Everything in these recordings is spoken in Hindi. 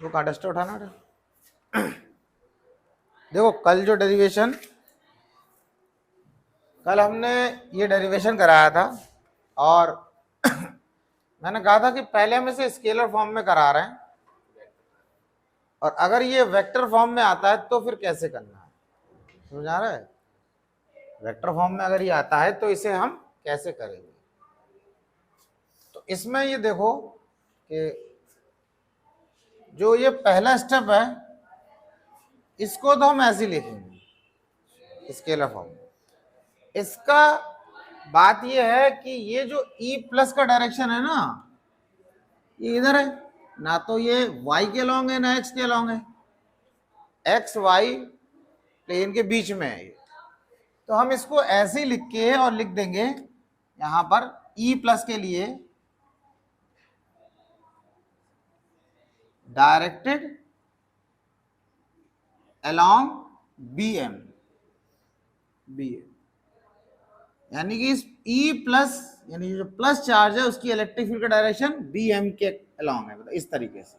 वो कहाँ डस्टर उठाना बेटा। देखो कल हमने ये डेरिवेशन कराया था और मैंने कहा था कि पहले हम इसे स्केलर फॉर्म में करा रहे हैं और अगर ये वेक्टर फॉर्म में आता है तो फिर कैसे करना है, समझ आ रहा है। वेक्टर फॉर्म में अगर ये आता है तो इसे हम कैसे करेंगे। तो इसमें ये देखो कि जो ये पहला स्टेप है इसको तो हम ऐसे ही लिखेंगे स्केलर फॉर्म में। इसका बात ये है कि ये जो E प्लस का डायरेक्शन है ना, ये इधर है ना, तो ये y के लॉन्ग है ना x के लॉन्ग है, x y प्लेन के बीच में है ये। तो हम इसको ऐसे ही लिख के और लिख देंगे यहां पर E प्लस के लिए डायरेक्टेड अलोंग BM, यानी कि इस E प्लस यानी जो प्लस चार्ज है उसकी इलेक्ट्रिक फील्ड का डायरेक्शन BM के अलोंग है, मतलब इस तरीके से।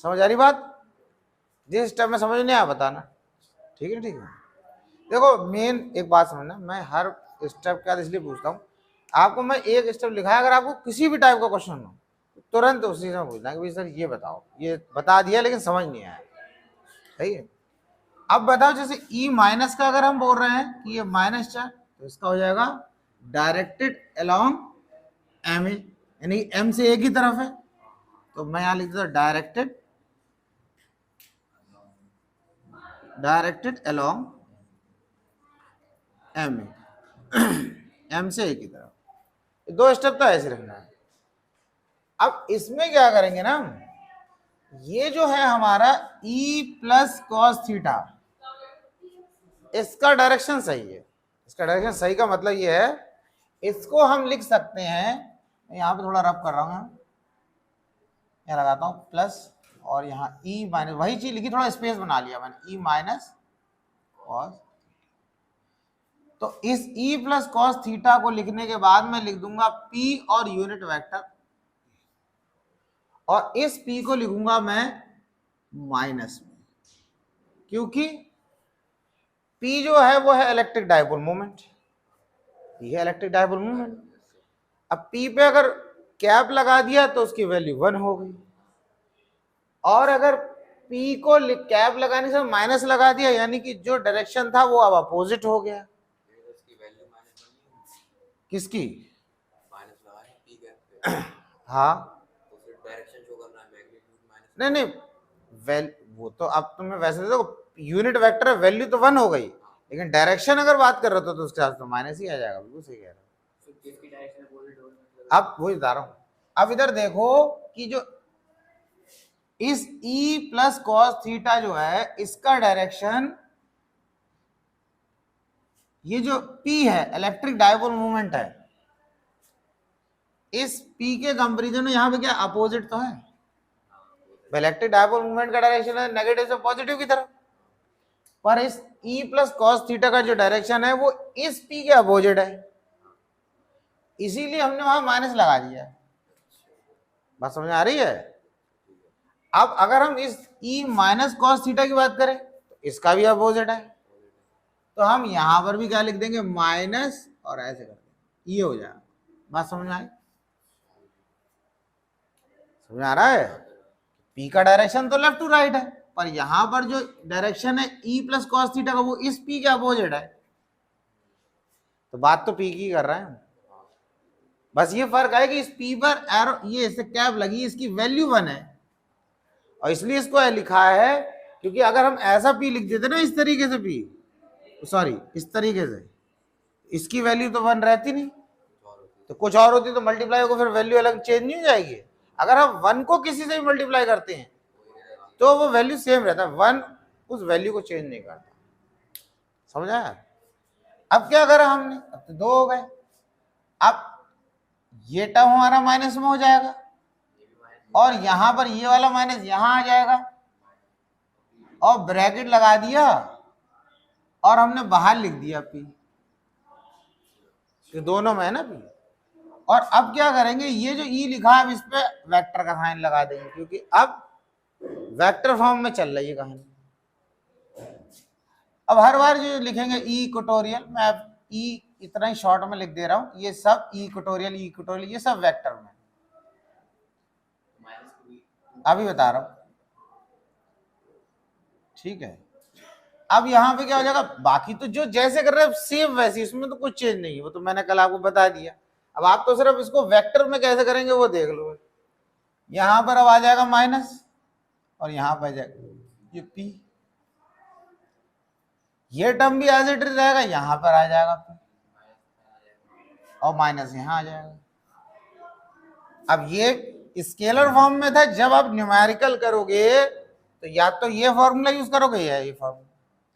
समझ आ रही बात? जिस स्टेप में समझ नहीं आया बताना, ठीक है। ठीक है, देखो मेन एक बात समझना, मैं हर स्टेप के बाद इसलिए पूछता हूँ आपको, मैं एक स्टेप लिखा है, अगर आपको किसी भी टाइप का क्वेश्चन हो तुरंत उसी से पूछना कि भाई सर ये बताओ, ये बता दिया लेकिन समझ नहीं आया, सही है। अब बताओ जैसे E माइनस का अगर हम बोल रहे हैं कि ये माइनस चार्ज, तो इसका हो जाएगा डायरेक्टेड अलोंग M, यानी M से एक ही तरफ है, तो मैं यहां लिख देता डायरेक्टेड अलोंग M, M से एक ही तरफ। दो स्टेप तो ऐसे रखना है। अब इसमें क्या करेंगे ना, ये जो है हमारा E प्लस कॉस थीटा, इसका डायरेक्शन सही है। इसका डायरेक्शन सही का मतलब ये है, इसको हम लिख सकते हैं, यहां पे थोड़ा रब कर रहा हूं, यहां लगाता हूं प्लस और यहाँ E माइनस, वही चीज लिखी, थोड़ा स्पेस बना लिया मैंने, E माइनस कॉस। तो इस E प्लस कॉस थीटा को लिखने के बाद मैं लिख दूंगा P और यूनिट वेक्टर, और इस P को लिखूंगा मैं माइनस में, क्योंकि P जो है वो है इलेक्ट्रिक डाइपोल मोमेंट, ये इलेक्ट्रिक डाइपोल मोमेंट। अब P पे अगर कैप लगा दिया तो उसकी वैल्यू 1 हो गई, और अगर P को कैप लगाने से माइनस लगा दिया यानी कि जो डायरेक्शन था वो अब अपोजिट हो गया। किसकी? हाँ नहीं नहीं, वो तो अब तुम्हें वैसे देखो यूनिट वेक्टर है, वैल्यू तो 1 हो गई, लेकिन डायरेक्शन अगर बात कर रहे हो तो उसके साथ तो माइनस ही आ जाएगा। बिल्कुल सही कह रहे हो। अब वही बता रहा हूं, अब इधर देखो कि जो इस E प्लस कॉस थीटा जो है इसका डायरेक्शन, ये जो P है इलेक्ट्रिक डाइपोल मोमेंट है, इस P के कंपेरिजन में यहां पे क्या अपोजिट तो है, इलेक्ट्रिक डाइपोल मोमेंट का डायरेक्शन है नेगेटिव से पॉजिटिव की तरफ, पर इस E प्लस कॉस थीटा का जो डायरेक्शन है वो इस P के अपोजिट है, इसीलिए हमने वहां माइनस लगा दिया है। बात समझ आ रही है? अब अगर हम इस E माइनस कॉस थीटा की बात करें तो इसका भी अपोजिट है, तो हम यहां पर भी क्या लिख देंगे माइनस और ऐसे कर देंगे, ये हो जाएगा। बात समझ में आई? समझ आ रहा है? P का डायरेक्शन तो लेफ्ट टू राइट है, पर यहां पर जो डायरेक्शन है E प्लस कॉस थीटा का वो इस P के अपोजिट है, तो बात तो P की कर रहे हैं, बस ये फर्क है कि इस P पर एरो ये इससे कैप लगी, इसकी वैल्यू 1 है, और इसलिए इसको लिखा है, क्योंकि अगर हम ऐसा P लिख देते ना इस तरीके से P, सॉरी इस तरीके से, इसकी वैल्यू तो 1 रहती नहीं, तो कुछ और होती तो मल्टीप्लाई को फिर वैल्यू अलग चेंज नहीं हो जाएगी। अगर हम 1 को किसी से भी मल्टीप्लाई करते हैं तो वो वैल्यू सेम रहता है, 1 उस वैल्यू को चेंज नहीं करता। समझ आया? अब क्या करा हमने, अब तो 2 हो गए, अब ये टर्म हमारा माइनस में हो जाएगा और यहां पर ये वाला माइनस यहां आ जाएगा, और ब्रैकेट लगा दिया और हमने बाहर लिख दिया P, दोनों में है ना P, और अब क्या करेंगे, ये जो ई लिखा है अब इस पे वेक्टर का साइन लगा देंगे, क्योंकि अब वेक्टर फॉर्म में चल रही है कहानी। अब हर बार जो लिखेंगे ई इक्वेटोरियल, मैं अब ई इतना ही शॉर्ट में लिख दे रहा हूं, ये सब ई इक्वेटोरियल ये सब वेक्टर में अभी बता रहा हूं, ठीक है। अब यहां पे क्या हो जाएगा, बाकी तो जो जैसे कर रहे हैं सेम वैसे, इसमें तो कुछ चेंज नहीं है, वो तो मैंने कल आपको बता दिया। अब आप तो सिर्फ इसको वेक्टर में कैसे करेंगे वो देख लो। यहां पर अब आ जाएगा माइनस और यहां पर जाएगा ये पी, ये टर्म भी एज इट इज रहेगा, यहां पर आ जाएगा पी और माइनस यहां आ जाएगा। अब ये स्केलर फॉर्म में था, जब आप न्यूमेरिकल करोगे तो या तो ये फॉर्मूला यूज करोगे या ये फॉर्मूला।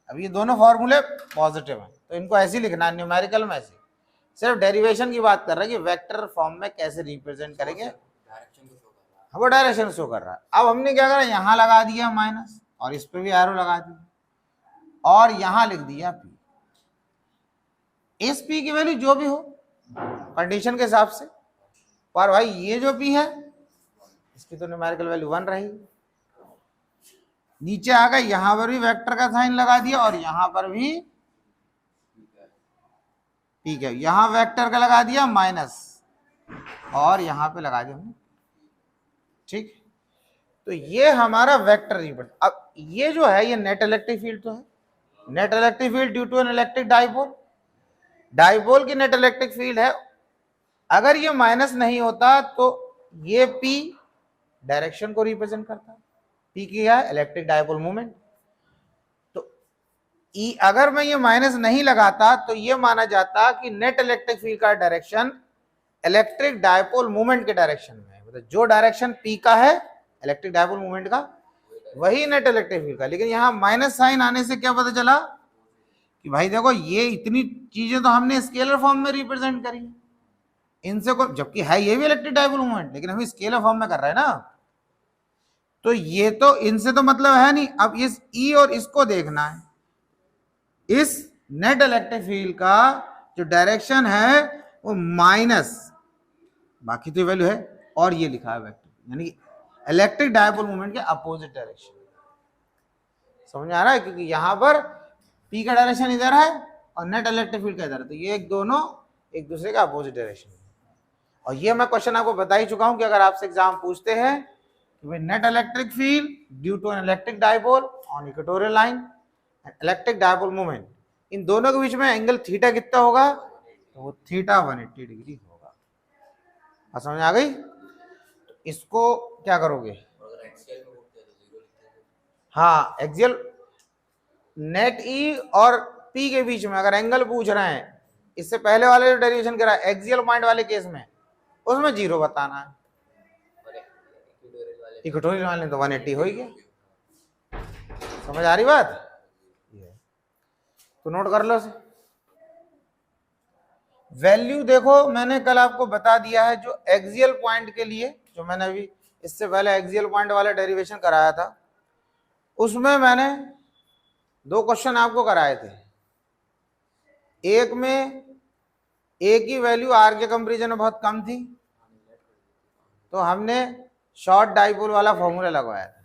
अब ये दोनों फॉर्मूले पॉजिटिव हैं तो इनको ऐसे ही लिखना है न्यूमेरिकल में, ऐसे सिर्फ डेरिवेशन की बात कर रहे हैं कि वेक्टर फॉर्म में कैसे रिप्रेजेंट करेंगे, वो डायरेक्शन शो कर रहा है। अब हमने क्या करा, यहां लगा दिया माइनस और इस पे भी एरो लगा दिया और यहां लिख दिया पी। इस पी की वैल्यू जो भी हो कंडीशन के हिसाब से, पर भाई ये जो पी है इसकी तो न्यूमेरिकल वैल्यू 1 रही। नीचे आ गए, यहां पर भी वेक्टर का साइन लगा दिया और यहां पर भी ठीक है, यहां वेक्टर का लगा दिया माइनस और यहां पे लगा दिया, ठीक। तो ये हमारा वेक्टर रिप्रेजेंट। अब ये जो है ये नेट इलेक्ट्रिक फील्ड तो है, net electric field due to an electric dipole, dipole की नेट इलेक्ट्रिक फील्ड है। अगर ये माइनस नहीं होता तो ये पी डायरेक्शन को रिप्रेजेंट करता है, पी की है इलेक्ट्रिक डाइपोल मूवमेंट। तो ई अगर मैं ये माइनस नहीं लगाता तो ये माना जाता कि नेट इलेक्ट्रिक फील्ड का डायरेक्शन इलेक्ट्रिक डाइपोल मूवमेंट के डायरेक्शन में है, मतलब जो डायरेक्शन पी का है इलेक्ट्रिक डाइपोल मूवमेंट का वही नेट इलेक्ट्रिक फील्ड का। लेकिन यहां माइनस साइन आने से क्या पता चला कि भाई देखो ये इतनी चीजें तो हमने स्केलर फॉर्म में रिप्रेजेंट करी, इनसे को जबकि है ये भी इलेक्ट्रिक डाइपोल मूवमेंट लेकिन हम स्केलर फॉर्म में कर रहे हैं ना, तो ये तो इनसे तो मतलब है नहीं। अब इस ई और इसको देखना है, इस नेट इलेक्ट्रिक फील्ड का जो डायरेक्शन है वो माइनस, बाकी तो वैल्यू है और ये लिखा है वेक्टर, यानी कि इलेक्ट्रिक डाइपोल मूवमेंट के अपोजिट डायरेक्शन। समझ आ रहा है, क्योंकि यहां पर पी का डायरेक्शन इधर है और नेट इलेक्ट्रिक फील्ड का इधर है, तो ये दोनों एक दूसरे का अपोजिट डायरेक्शन है। और ये मैं क्वेश्चन आपको बता ही चुका हूं कि अगर आपसे एग्जाम पूछते हैं कि net electric field due to an electric dipole on equatorial line electric dipole movement, इन दोनों के बीच में एंगल थीटा कितना होगा, तो वो थीटा 180 डिग्री होगा। बात समझ आ गई। तो इसको क्या करोगे, हाँ एक्सियल नेट ई और पी के बीच में अगर एंगल पूछ रहे हैं, इससे पहले वाले जो डेरिवेशन करा एक्सियल पॉइंट वाले केस में उसमें 0 बताना है, इक्वेटोरियल वाले तो 180 हो ही गया। समझ आ रही बात, तो नोट कर लो इसे। वैल्यू देखो मैंने कल आपको बता दिया है, जो एक्सियल पॉइंट के लिए जो मैंने अभी इससे पहले एक्सियल पॉइंट वाला डेरिवेशन कराया था उसमें मैंने 2 क्वेश्चन आपको कराए थे। एक में ए की वैल्यू आर के कंपेरिजन में बहुत कम थी तो हमने शॉर्ट डाइपोल वाला फॉर्मूला लगवाया था,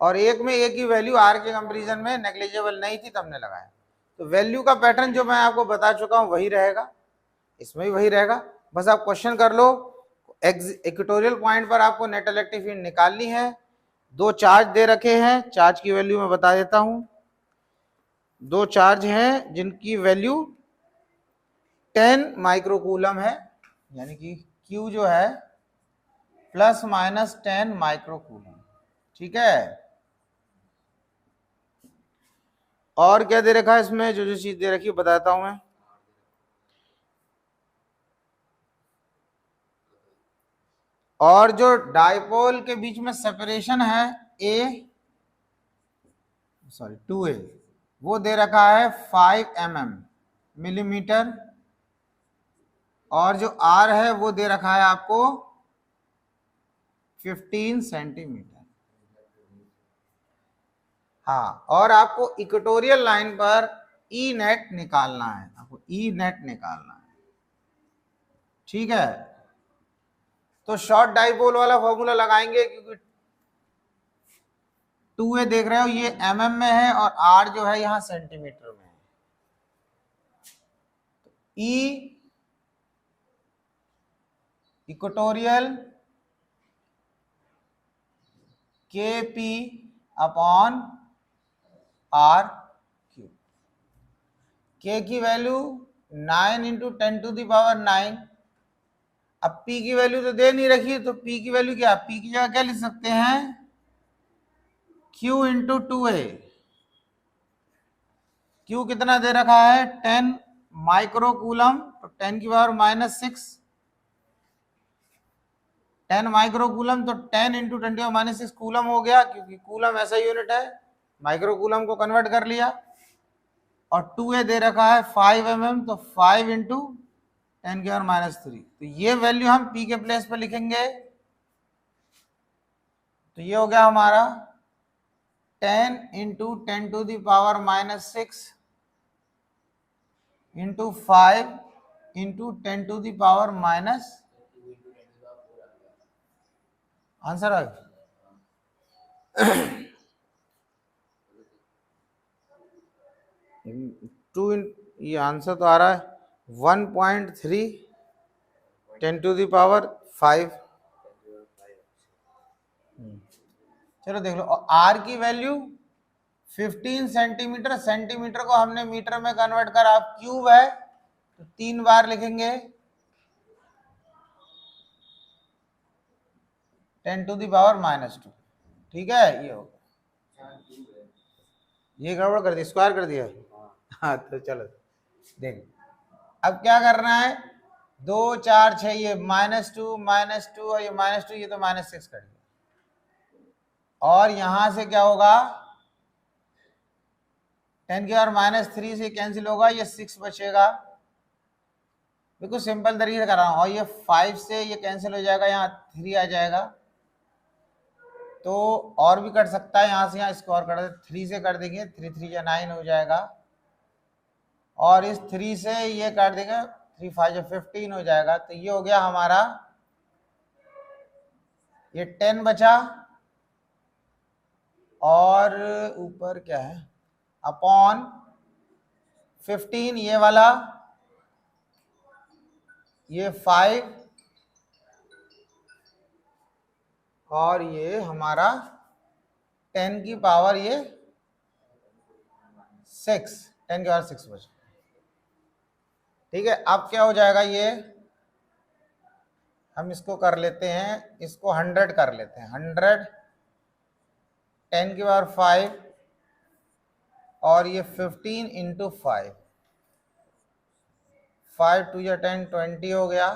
और एक में ए की वैल्यू आर के कंपेरिजन में नेग्लिजिबल नहीं थी तब हमने लगाया। तो वैल्यू का पैटर्न जो मैं आपको बता चुका हूं वही रहेगा, इसमें भी वही रहेगा। बस आप क्वेश्चन कर लो, इक्वेटोरियल पॉइंट पर आपको नेट इलेक्ट्रिक फील्ड निकालनी है। 2 चार्ज दे रखे हैं, चार्ज की वैल्यू मैं बता देता हूं। 2 चार्ज हैं जिनकी वैल्यू 10 माइक्रोकूलम है, यानी कि Q जो है ±10 माइक्रोकूलम, ठीक है। और क्या दे रखा है इसमें, जो चीज दे रखी है बताता हूं मैं। और जो डाइपोल के बीच में सेपरेशन है सॉरी 2a, वो दे रखा है 5 mm मिलीमीटर, और जो r है वो दे रखा है आपको 15 सेंटीमीटर। हाँ, और आपको इक्वेटोरियल लाइन पर ई नेट निकालना है, आपको ई नेट निकालना है, ठीक है। तो शॉर्ट डाइपोल वाला फॉर्मूला लगाएंगे, क्योंकि 2a देख रहे हो ये mm में है और r जो है यहां सेंटीमीटर में है। E equatorial KP upon R cube. K की वैल्यू 9 इंटू 10⁹9। अब P की वैल्यू तो दे नहीं रखी है, तो P की वैल्यू क्या, P की जगह क्या लिख सकते हैं, Q इंटू 2a। Q कितना दे रखा है 10 माइक्रो कूलम, तो 10 की पावर -6, 10 माइक्रो कूलम, तो 10 इंटू 10⁻⁶ कूलम हो गया, क्योंकि कूलम ऐसा यूनिट है, माइक्रो कूलम को कन्वर्ट कर लिया। और 2a दे रखा है 5 mm, तो 5 इंटू 10 की पावर -3। तो ये वैल्यू हम P के प्लेस पर लिखेंगे, तो ये हो गया हमारा 10 इंटू 10⁻⁻6 इंटू 5 इंटू 10⁻⁻, आंसर आ गया। ये आंसर तो आ रहा है 1.3 10⁵। चलो देख लो, R की वैल्यू 15 सेंटीमीटर, सेंटीमीटर को हमने मीटर में कन्वर्ट करा, अब क्यूब है तो 3 बार लिखेंगे 10⁻²। ठीक है, ये हो ये गड़बड़ कर दिया, स्क्वायर कर दिया। हाँ तो चलो देख, अब क्या करना है, 2 4 6, ये -2 -2 और ये -2, ये तो -6 कर दिया। और यहां से क्या होगा, 10 की पावर -3 से कैंसिल होगा, ये 6 बचेगा। बिल्कुल सिंपल तरीके से कर रहा हूं। और ये 5 से ये कैंसिल हो जाएगा, यहाँ 3 आ जाएगा, तो और भी कर सकता है, यहां से यहाँ इसको और कर दे, 3 से कर देंगे, 3 3 या 9 हो जाएगा। और इस 3 से ये काट देंगे, 3 5 या 15 हो जाएगा। तो ये हो गया हमारा, ये 10 बचा, और ऊपर क्या है, अपॉन 15 ये वाला, ये 5, और ये हमारा 10 की पावर ये 6, 10 की पावर 6 बचा। ठीक है, अब क्या हो जाएगा, ये हम इसको कर लेते हैं, इसको 100 कर लेते हैं, 100 10 की पावर 5, और ये 15 इंटू 5, 5 2 या 10 20 हो गया,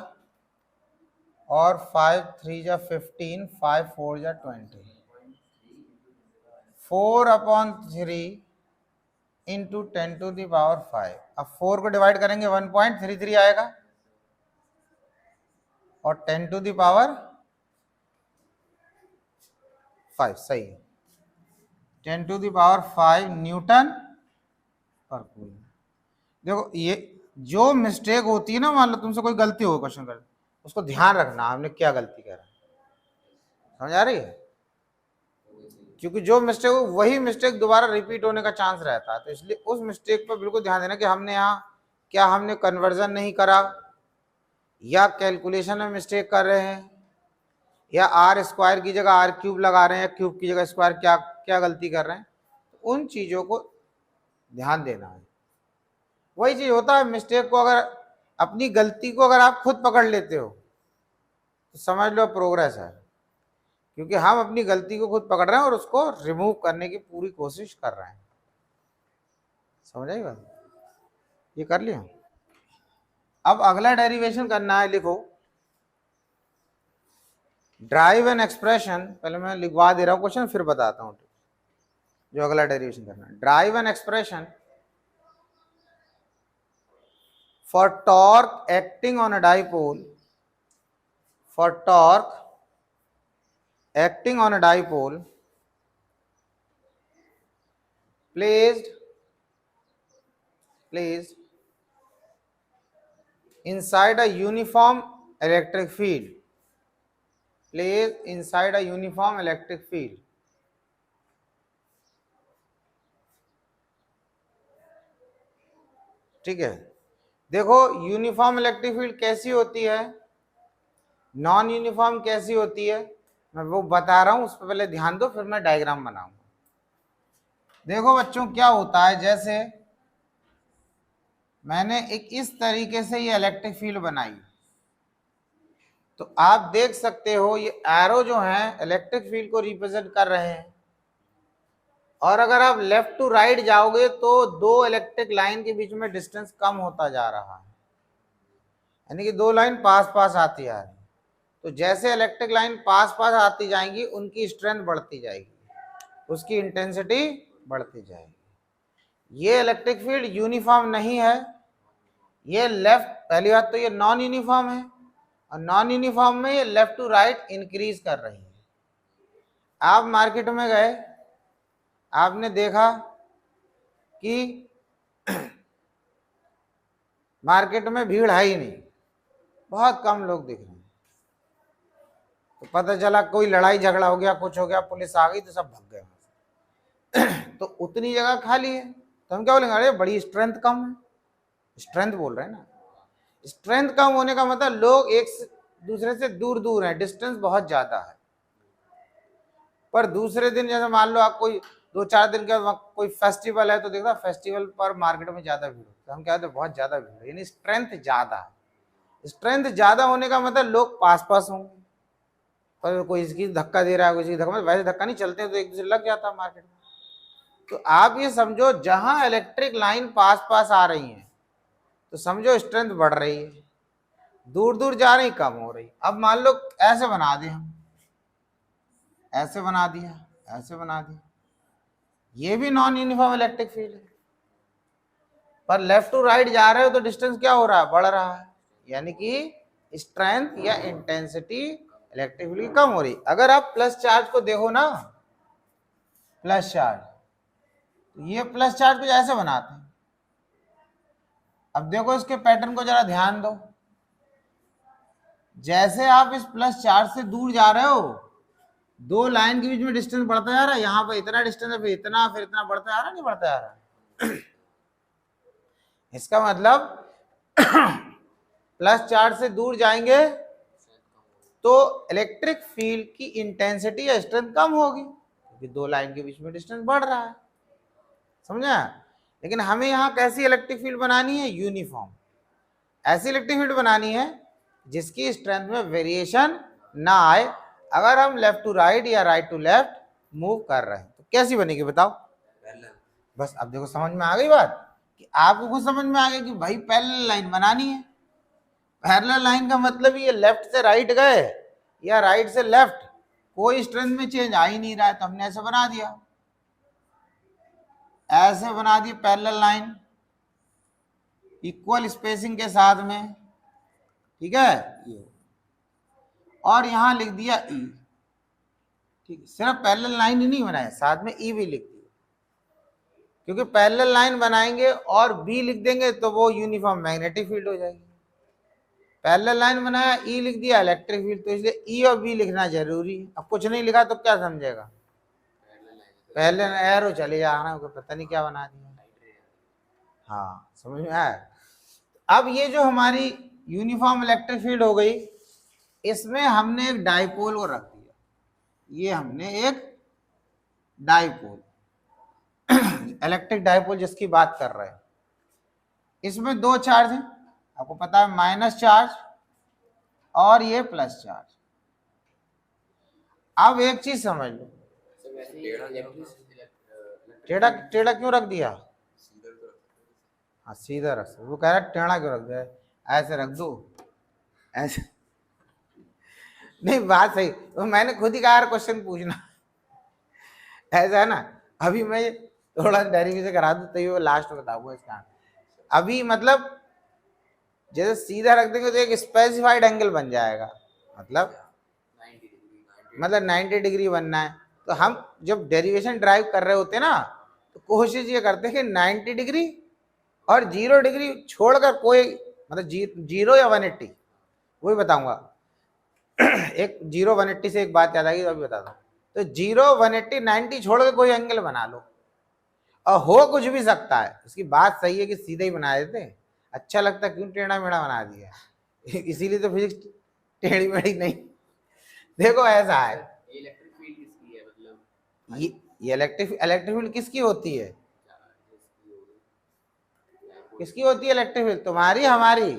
और 5 3 या 15, 5 4 या 20, 4/3 इंटू 10⁵। अब 4 को डिवाइड करेंगे 1.33 आएगा, और 10⁵ सही है, 10⁵ न्यूटन पर कूलम। देखो ये जो मिस्टेक होती है ना, मान लो तुमसे कोई गलती हो क्वेश्चन कर, उसको ध्यान रखना हमने क्या गलती करा, समझ आ रही है, क्योंकि जो मिस्टेक हो वही मिस्टेक दोबारा रिपीट होने का चांस रहता है। तो इसलिए उस मिस्टेक पर बिल्कुल ध्यान देना कि हमने यहाँ क्या, हमने कन्वर्जन नहीं करा, या कैलकुलेशन में मिस्टेक कर रहे हैं, या R² की जगह R³ लगा रहे हैं, या क्यूब की जगह स्क्वायर, क्या क्या गलती कर रहे हैं, तो उन चीजों को ध्यान देना है। वही चीज होता है, मिस्टेक को अगर, अपनी गलती को अगर आप खुद पकड़ लेते हो तो समझ लो प्रोग्रेस है, क्योंकि हम अपनी गलती को खुद पकड़ रहे हैं और उसको रिमूव करने की पूरी कोशिश कर रहे हैं। समझ आई बात, ये कर लिया। अब अगला डेरिवेशन करना है, लिखो ड्राइव एन एक्सप्रेशन, पहले मैं लिखवा दे रहा हूं क्वेश्चन फिर बताता हूं जो अगला डेरिवेशन करना है। Drive an expression for torque acting on a dipole, for torque acting on a dipole placed inside a uniform electric field placed inside a uniform electric field. ठीक है, देखो यूनिफॉर्म इलेक्ट्रिक फील्ड कैसी होती है, नॉन यूनिफॉर्म कैसी होती है, मैं वो बता रहा हूं, उस पर पहले ध्यान दो, फिर मैं डायग्राम बनाऊंगा। देखो बच्चों क्या होता है, जैसे मैंने एक इस तरीके से ये इलेक्ट्रिक फील्ड बनाई, तो आप देख सकते हो ये एरो जो है इलेक्ट्रिक फील्ड को रिप्रेजेंट कर रहे हैं, और अगर आप लेफ्ट टू राइट जाओगे तो दो इलेक्ट्रिक लाइन के बीच में डिस्टेंस कम होता जा रहा है, यानी कि दो लाइन पास पास आती आ रही। तो जैसे इलेक्ट्रिक लाइन पास पास आती जाएंगी उनकी स्ट्रेंथ बढ़ती जाएगी, उसकी इंटेंसिटी बढ़ती जाएगी। ये इलेक्ट्रिक फील्ड यूनिफॉर्म नहीं है, ये लेफ्ट, पहली बात तो ये नॉन यूनिफॉर्म है, और नॉन यूनिफॉर्म में ये लेफ्ट टू राइट इंक्रीज कर रही है। आप मार्केट में गए, आपने देखा कि मार्केट में भीड़ है ही नहीं, बहुत कम लोग दिख रहे हैं, तो पता चला कोई लड़ाई झगड़ा हो गया, कुछ हो गया, पुलिस आ गई तो सब भाग गए तो उतनी जगह खाली है, तो हम क्या बोलेंगे, अरे बड़ी स्ट्रेंथ कम है। स्ट्रेंथ बोल रहे हैं ना, स्ट्रेंथ कम होने का मतलब लोग एक दूसरे से दूर दूर हैं, डिस्टेंस बहुत ज्यादा है। पर दूसरे दिन जैसे मान लो आप कोई 2-4 दिन के बाद कोई फेस्टिवल है, तो देखा फेस्टिवल पर मार्केट में ज्यादा भीड़ होती है, हम कहते हैं बहुत ज्यादा भीड़ है, यानी स्ट्रेंथ ज्यादा है। स्ट्रेंथ ज्यादा होने का मतलब लोग पास पास होंगे, पर कोई इसकी धक्का दे रहा है, कोई इसकी धक्का, वैसे धक्का नहीं चलते तो एक दूसरे लग जाता है मार्केट में। तो आप ये समझो जहां इलेक्ट्रिक लाइन पास पास आ रही है तो समझो स्ट्रेंथ बढ़ रही है, दूर दूर जा रही कम हो रही। अब मान लो ऐसे बना दिया, हम ऐसे बना दिया, ऐसे बना दिया, ये भी नॉन यूनिफॉर्म इलेक्ट्रिक फील्ड है, पर लेफ्ट टू राइट जा रहे हो तो डिस्टेंस क्या हो रहा है, बढ़ रहा है, यानी कि स्ट्रेंथ या इंटेंसिटी इलेक्ट्रिक फील्ड की कम हो रही। अगर आप प्लस चार्ज को देखो ना, प्लस चार्ज, तो ये प्लस चार्ज कुछ ऐसे बनाते हैं। अब देखो इसके पैटर्न को जरा ध्यान दो, जैसे आप इस प्लस चार्ज से दूर जा रहे हो, दो लाइन के बीच में डिस्टेंस बढ़ता जा रहा है, यहां पर इतना डिस्टेंस है, फिर इतना बढ़ता जा रहा है, नहीं बढ़ता जा रहा इसका मतलब प्लस चार्ज से दूर जाएंगे तो इलेक्ट्रिक फील्ड की इंटेंसिटी या स्ट्रेंथ कम होगी, क्योंकि दो लाइन के बीच में डिस्टेंस बढ़ रहा है, समझा। लेकिन हमें यहाँ कैसी इलेक्ट्रिक फील्ड बनानी है, यूनिफॉर्म। ऐसी इलेक्ट्रिक फील्ड बनानी है जिसकी स्ट्रेंथ में वेरिएशन ना आए, अगर हम लेफ्ट टू राइट या राइट टू लेफ्ट मूव कर रहे हैं। तो कैसी बनेगी बताओ, बस। अब देखो समझ में आ गई बात, कि आपको कुछ समझ में आ गया कि भाई पैरेलल लाइन बनानी है। पैरेलल लाइन का मतलब ये लेफ्ट से राइट गए या राइट से लेफ्ट, कोई स्ट्रेंथ में चेंज आ ही नहीं रहा है, तो हमने ऐसे बना दिया, ऐसे बना दी पैरेलल लाइन इक्वल स्पेसिंग के साथ में, ठीक है, ये, और यहां लिख दिया ई, ठीक है। सिर्फ पैरेलल लाइन ही नहीं बनाया, साथ में ई भी लिख दिया, क्योंकि पैरेलल लाइन बनाएंगे और बी लिख देंगे तो वो यूनिफॉर्म मैग्नेटिक फील्ड हो जाएगी। पैरेलल लाइन बनाया, ई लिख दिया इलेक्ट्रिक फील्ड, तो इसलिए ई और बी लिखना जरूरी है। अब कुछ नहीं लिखा तो क्या समझेगा, पैरेलल एरो चले जाना, पता नहीं क्या बना दिया। हाँ समझ में आया। अब ये जो हमारी यूनिफॉर्म इलेक्ट्रिक फील्ड हो गई, इसमें हमने एक डाइपोल को रख दिया, ये हमने एक डाइपोल इलेक्ट्रिक डाइपोल जिसकी बात कर रहे हैं, इसमें दो चार्ज हैं, आपको पता है, माइनस चार्ज और ये प्लस चार्ज। अब एक चीज समझ लो, टेढ़ा टेढ़ा क्यों रख दिया, हाँ सीधा रख, वो कह रहा है टेढ़ा क्यों रख दिया, ऐसे रख दो, ऐसे नहीं, बात सही, तो मैंने खुद ही कहा क्वेश्चन पूछना ऐसा है ना। अभी मैं थोड़ा डेरिवेशन करा दूं तो लास्ट में बताऊंगा इसका। अभी मतलब जैसे सीधा रख देंगे तो एक स्पेसिफाइड एंगल बन जाएगा, मतलब 90 डिग्री बनना है। तो हम जब डेरिवेशन ड्राइव कर रहे होते हैं ना, तो कोशिश ये करते हैं कि 90 डिग्री और 0 डिग्री छोड़कर कोई, मतलब 0 या 180, वही बताऊंगा एक 0 180 से एक बात याद आ गई, अभी बता दो। तो 0 180 90 छोड़ के कोई एंगल बना लो, और हो कुछ भी सकता है। इसकी बात सही है कि सीधे ही बना देते, अच्छा लगता क्यों टेढ़ा मेढ़ा बना दिया इसीलिए तो फिजिक्स टेढ़ी मेढ़ी नहीं। देखो ऐसा है, इलेक्ट्रिक फील्ड किसकी है, मतलब ये इलेक्ट्रिक फील्ड किसकी होती है? किसकी होती है इलेक्ट्रिक फील्ड? तुम्हारी हमारी?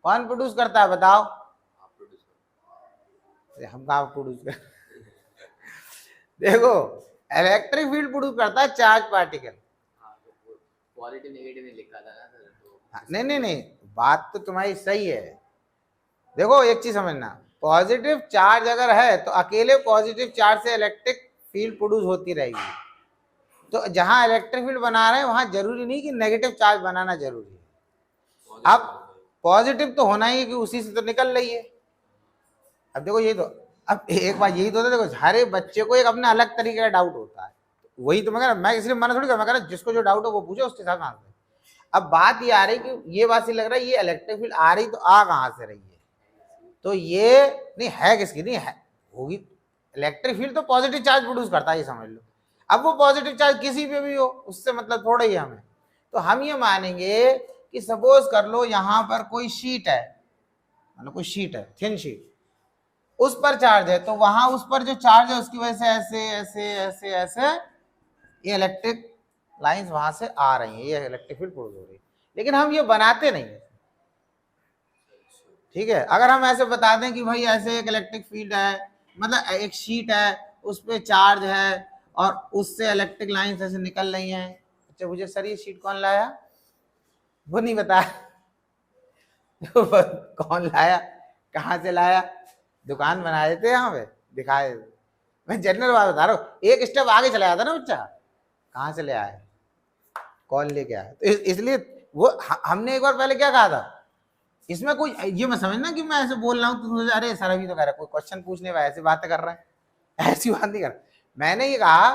कौन प्रोड्यूस करता है बताओ? हम कहाँ प्रोड्यूस कर देखो इलेक्ट्रिक फील्ड प्रोड्यूस करता है चार्ज पार्टिकल। पॉजिटिव नेगेटिव नहीं लिखा था ना सर, तो नहीं, बात तो तुम्हारी सही है। देखो एक चीज समझना, पॉजिटिव चार्ज अगर है तो अकेले पॉजिटिव चार्ज से इलेक्ट्रिक फील्ड प्रोड्यूस होती रहेगी। तो जहां इलेक्ट्रिक फील्ड बना रहे हैं वहां जरूरी नहीं कि नेगेटिव चार्ज बनाना जरूरी है। अब पॉजिटिव तो होना ही है कि उसी से तो निकल रही है। अब देखो ये तो, अब एक बात यही तो है, देखो हर एक बच्चे को एक अपना अलग तरीके का डाउट होता है। वही तो मैं कह रहा, मैं इसलिए मना थोड़ी कर, मैं कह रहा जिसको जो डाउट हो वो पूछे, उसके साथ आंसर। अब बात ये आ रही कि ये बात सी लग रहा है, ये इलेक्ट्रिक फील्ड आ रही तो आ कहां से रही है? तो ये नहीं है किसकी, नहीं है होगी इलेक्ट्रिक फील्ड तो पॉजिटिव चार्ज प्रोड्यूस करता है, ये समझ लो। अब वो पॉजिटिव चार्ज किसी पे भी हो, उससे मतलब थोड़ा ही हमें। तो हम ये मानेंगे कि सपोज कर लो यहां पर कोई शीट है, मतलब कोई शीट है, थिन शीट, उस पर चार्ज है, तो वहां उस पर जो चार्ज है उसकी वजह से ऐसे ऐसे ऐसे ऐसे ये इलेक्ट्रिक लाइंस वहां से आ रही हैं, ये इलेक्ट्रिक फील्ड प्रोड्यूस हो रही है। लेकिन हम ये बनाते नहीं है, ठीक है। अगर हम ऐसे बता दें कि भाई ऐसे एक इलेक्ट्रिक फील्ड है, मतलब एक शीट है, उस पर चार्ज है और उससे इलेक्ट्रिक लाइंस ऐसे निकल रही हैं। अच्छा मुझे सर ये शीट कौन लाया? वो नहीं बताया कौन लाया, कहाँ से लाया? दुकान बना देते यहाँ पे, दिखाए। मैं जनरल बात बता रहा हूँ, एक स्टेप आगे चला जाता ना बच्चा, कहाँ से ले आया, कौन लेके आया। तो इसलिए वो हमने एक बार पहले क्या कहा था, इसमें कोई ये मैं समझना कि मैं ऐसे बोल रहा हूँ तो अरे सर अभी तो कह रहा कोई क्वेश्चन पूछने में ऐसी बातें कर रहा है, ऐसी बात नहीं कर रहा। मैंने ये कहा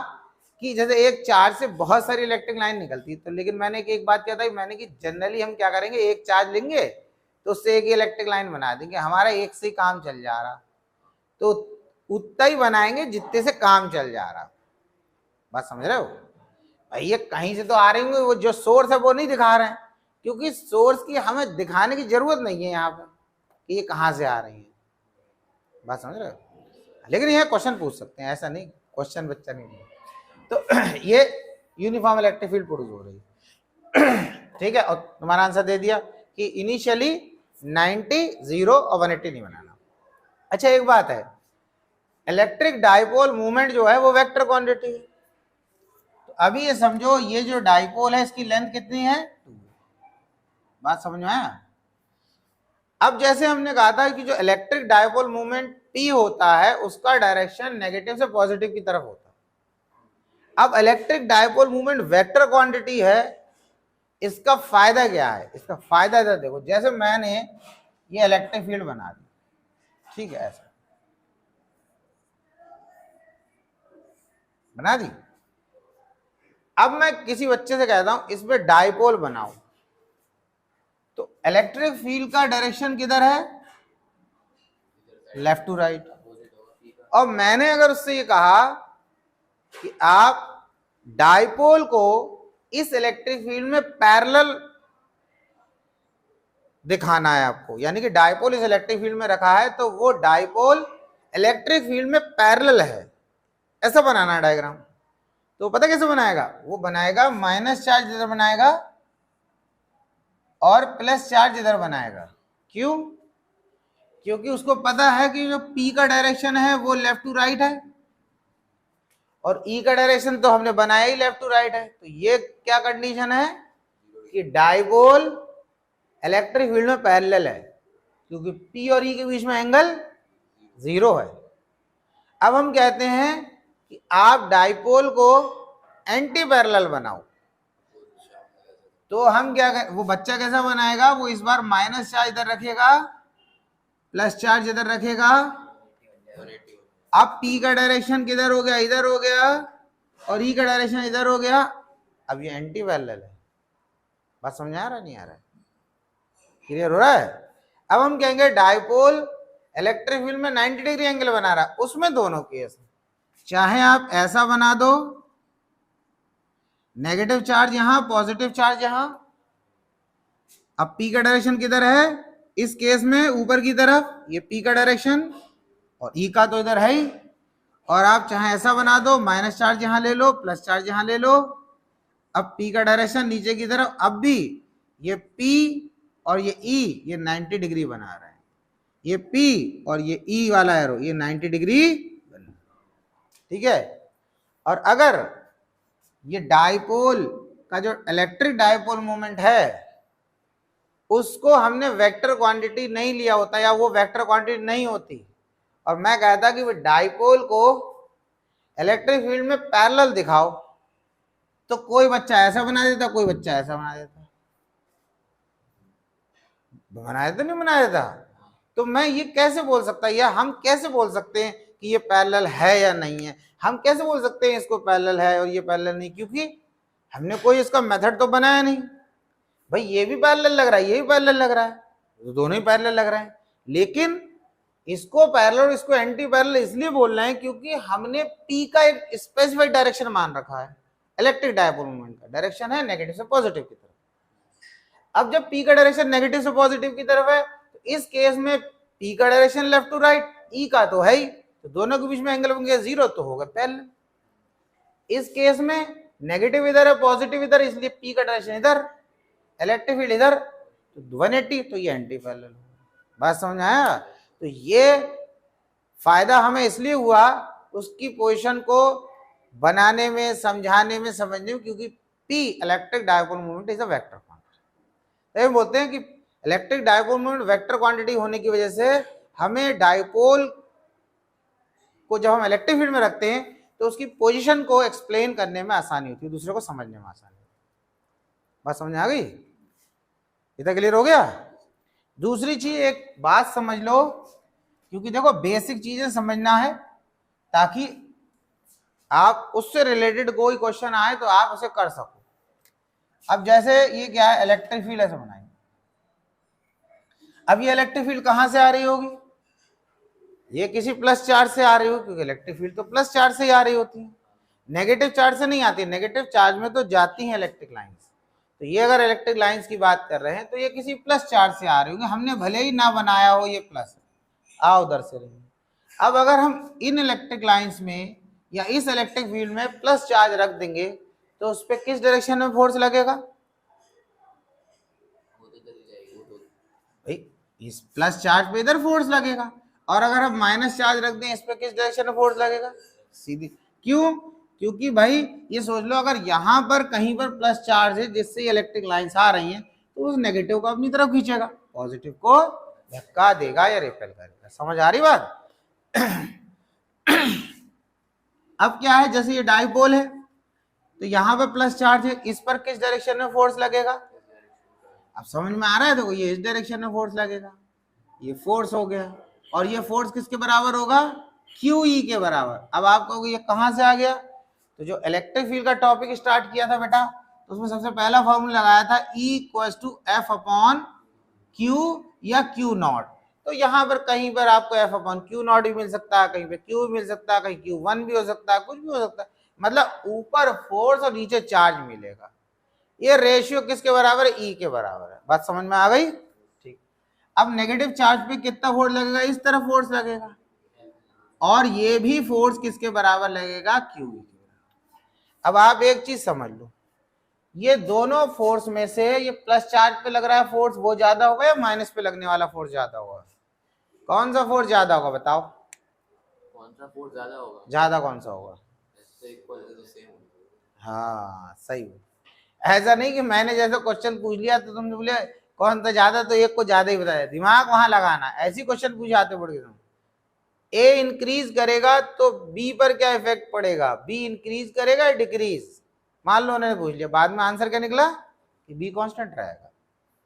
कि जैसे एक चार्ज से बहुत सारी इलेक्ट्रिक लाइन निकलती है, तो लेकिन मैंने एक बात क्या था, मैंने कि जनरली हम क्या करेंगे, एक चार्ज लेंगे तो उससे एक इलेक्ट्रिक लाइन बना देंगे, हमारा एक से ही काम चल जा रहा, तो उतना ही बनाएंगे जितने से काम चल जा रहा। बात समझ रहे हो भाई? ये कहीं से तो आ रही होंगे, वो जो सोर्स है वो नहीं दिखा रहे हैं, क्योंकि सोर्स की हमें दिखाने की जरूरत नहीं है यहाँ पर कि ये कहाँ से आ रही है। बात समझ रहे हो? लेकिन यह क्वेश्चन पूछ सकते हैं, ऐसा नहीं क्वेश्चन बच्चा नहीं है। तो ये यूनिफॉर्म इलेक्ट्रिक फील्ड प्रोड्यूस हो रही है ठीक है। और तुम्हारा आंसर दे दिया कि इनिशियली 90, 0 और 180 नहीं बनाना। अच्छा एक बात है, इलेक्ट्रिक डाइपोल मूवमेंट जो है वो वेक्टर क्वांटिटी है। तो अभी ये समझो, ये जो डाइपोल है इसकी लेंथ कितनी है? 2। बात समझ में आया? अब जैसे हमने कहा था कि जो इलेक्ट्रिक डाइपोल मूवमेंट P होता है उसका डायरेक्शन नेगेटिव से पॉजिटिव की तरफ होता है। अब electric dipole movement vector quantity है, इसका फायदा क्या है? इसका फायदा था, देखो जैसे मैंने ये इलेक्ट्रिक फील्ड बना दी, ठीक है, ऐसा बना दी। अब मैं किसी बच्चे से कहता हूं इस पे डाइपोल बनाओ, तो इलेक्ट्रिक फील्ड का डायरेक्शन किधर है? Left to right. और मैंने अगर उससे ये कहा कि आप डाइपोल को इस इलेक्ट्रिक फील्ड में पैरेलल दिखाना है आपको, यानी कि डाइपोल इस इलेक्ट्रिक फील्ड में रखा है तो वो डाइपोल इलेक्ट्रिक फील्ड में पैरेलल है, ऐसा बनाना है डायग्राम। तो पता कैसे बनाएगा? वो बनाएगा माइनस चार्ज इधर बनाएगा और प्लस चार्ज इधर बनाएगा। क्यों? क्योंकि उसको पता है कि जो P का डायरेक्शन है वो लेफ्ट टू राइट है और E का डायरेक्शन तो हमने बनाया ही लेफ्ट टू राइट है। तो ये क्या कंडीशन है कि डाइपोल इलेक्ट्रिक फील्ड में पैरेलल है, क्योंकि P और E के बीच में एंगल 0 है। अब हम कहते हैं कि आप डाइपोल को एंटी पैरेलल बनाओ, तो हम क्या वो बच्चा कैसा बनाएगा? वो इस बार माइनस चार्ज इधर रखेगा, प्लस चार्ज इधर रखेगा। अब P का डायरेक्शन किधर हो गया? इधर हो गया, और E का डायरेक्शन इधर हो गया। अब ये एंटी पैरेलल है। बात समझ आ रहा नहीं आ रहा है? क्लियर हो रहा है? अब हम कहेंगे डाइपोल इलेक्ट्रिक फील्ड में 90 डिग्री एंगल बना रहा है, उसमें दोनों केस, चाहे आप ऐसा बना दो, नेगेटिव चार्ज यहां, पॉजिटिव चार्ज यहां, अब P का डायरेक्शन किधर है, इस केस में ऊपर की तरफ, ये P का डायरेक्शन और E का तो इधर है ही, और आप चाहे ऐसा बना दो, माइनस चार्ज यहां ले लो, प्लस चार्ज यहां ले लो, अब P का डायरेक्शन नीचे की तरफ, अब भी ये P और ये E ये 90 डिग्री बना रहे हैं, ये P और ये E वाला एरो ये 90 डिग्री, ठीक है। और अगर ये डाइपोल का जो इलेक्ट्रिक डाइपोल मोमेंट है उसको हमने वेक्टर क्वांटिटी नहीं लिया होता, या वो वेक्टर क्वांटिटी नहीं होती, और मैं कहता कि वो डाइपोल को इलेक्ट्रिक फील्ड में पैरेलल दिखाओ, तो कोई बच्चा ऐसा बना देता, कोई बच्चा ऐसा बना देता, नहीं बना देता। तो मैं ये कैसे बोल सकता, या हम कैसे बोल सकते हैं कि ये पैरेलल है या नहीं है, हम कैसे बोल सकते हैं इसको पैरेलल है और ये पैरेलल नहीं, क्योंकि हमने कोई इसका मेथड तो बनाया नहीं। भाई ये भी पैरेलल लग रहा है, ये भी पैरेलल लग रहा है, तो दोनों ही पैरेलल लग रहे हैं, लेकिन इसको पैरेलल और इसको एंटी पैरेलल इसलिए बोल रहे हैं क्योंकि हमने P का एक स्पेसिफिक डायरेक्शन मान रखा है, इलेक्ट्रिक डायपोल मोमेंट का डायरेक्शन है नेगेटिव से पॉजिटिव की तरफ। अब जब P का डायरेक्शन नेगेटिव से पॉजिटिव की तरफ है, तो इस केस में P का direction left to right, E का तो है ही, तो दोनों के बीच में एंगल बन गया 0, तो होगा पैरेलल। इस केस में नेगेटिव इधर है, पॉजिटिव इधर, इसलिए P का डायरेक्शन इधर, इलेक्ट्रिक फील्ड इधर, तो 180, तो ये एंटी पैरेलल। बात समझ आया? तो ये फायदा हमें इसलिए हुआ उसकी पोजीशन को बनाने में, समझाने में, समझने में, क्योंकि P electric dipole moment is a vector quantity. तो बोलते हैं कि electric dipole moment vector quantity होने की वजह से हमें डायपोल को जब हम इलेक्ट्रिक फील्ड में रखते हैं तो उसकी पोजीशन को एक्सप्लेन करने में आसानी होती है, दूसरे को समझने में आसानी होती है। बात समझ आ गई? इतना क्लियर हो गया? दूसरी चीज एक बात समझ लो, क्योंकि देखो बेसिक चीजें समझना है ताकि आप उससे रिलेटेड कोई क्वेश्चन आए तो आप उसे कर सको। अब जैसे ये क्या है, इलेक्ट्रिक फील्ड ऐसे बनाएंगे, अब ये इलेक्ट्रिक फील्ड कहां से आ रही होगी, ये किसी प्लस चार्ज से आ रही होगी, क्योंकि इलेक्ट्रिक फील्ड तो प्लस चार्ज से ही आ रही होती है, नेगेटिव चार्ज से नहीं आती। नेगेटिव चार्ज में तो जाती है इलेक्ट्रिक लाइंस, तो ये अगर इलेक्ट्रिक लाइंस की बात कर रहे हैं तो ये किसी प्लस चार्ज से आ रही होगी, हमने भले ही ना बनाया हो ये प्लस, आओ उधर से रही। अब अगर हम इन इलेक्ट्रिक लाइंस में या इस इलेक्ट्रिक फील्ड में प्लस चार्ज रख देंगे तो उस पर किस डायरेक्शन में फोर्स लगेगा? भाई इस प्लस चार्ज पे इधर फोर्स लगेगा, और अगर हम माइनस चार्ज रख दें इस पे किस डायरेक्शन में फोर्स लगेगा? सीधी। क्यों? क्योंकि भाई ये सोच लो, अगर यहां पर कहीं पर प्लस चार्ज है जिससे इलेक्ट्रिक लाइंस आ रही हैं, तो उस नेगेटिव को अपनी तरफ खींचेगा, पॉजिटिव को धक्का देगा या रिपेल करेगा। समझ आ रही बात? अब क्या है, जैसे ये डाइपोल है तो यहां पर प्लस चार्ज है, इस पर किस डायरेक्शन में फोर्स लगेगा? अब समझ में आ रहा है? देखो ये इस डायरेक्शन में फोर्स लगेगा, ये फोर्स हो गया, और ये फोर्स किसके बराबर होगा? QE के बराबर। अब आप कहोगे ये कहां से आ गया? तो जो इलेक्ट्रिक फील्ड का टॉपिक स्टार्ट किया था बेटा, तो उसमें सबसे पहला फॉर्मूला लगाया था E=F/Q या Q0। तो यहाँ पर कहीं पर आपको F/Q0 भी मिल सकता है, कहीं पे Q भी मिल सकता है, कहीं Q1 भी हो सकता है, कुछ भी हो सकता है, मतलब ऊपर फोर्स और नीचे चार्ज मिलेगा। ये रेशियो किसके बराबर है? E के बराबर है। बात समझ में आ गई? ठीक। अब नेगेटिव चार्ज पे कितना फोर्स लगेगा? इस तरफ फोर्स लगेगा, और ये भी फोर्स किसके बराबर लगेगा? QE के। अब आप एक चीज समझ लो, ये दोनों फोर्स में से ये प्लस चार्ज पे लग रहा है फोर्स, वो ज्यादा होगा या माइनस पे लगने वाला फोर्स ज्यादा होगा? कौन सा फोर्स ज्यादा होगा बताओ? कौन सा फोर्स ज्यादा होगा? ज्यादा कौन सा होगा? हाँ सही। ऐसा नहीं कि मैंने जैसे क्वेश्चन पूछ लिया तो तुमने बोले कौन सा ज्यादा, तो एक को ज्यादा ही बताया। दिमाग वहां लगाना, ऐसी क्वेश्चन पूछाते पड़ गए तुम। A इंक्रीज करेगा तो B पर क्या इफेक्ट पड़ेगा? B इंक्रीज करेगा या डिक्रीज? मान लो उन्होंने पूछ लिया, बाद में आंसर क्या निकला कि B कांस्टेंट रहेगा।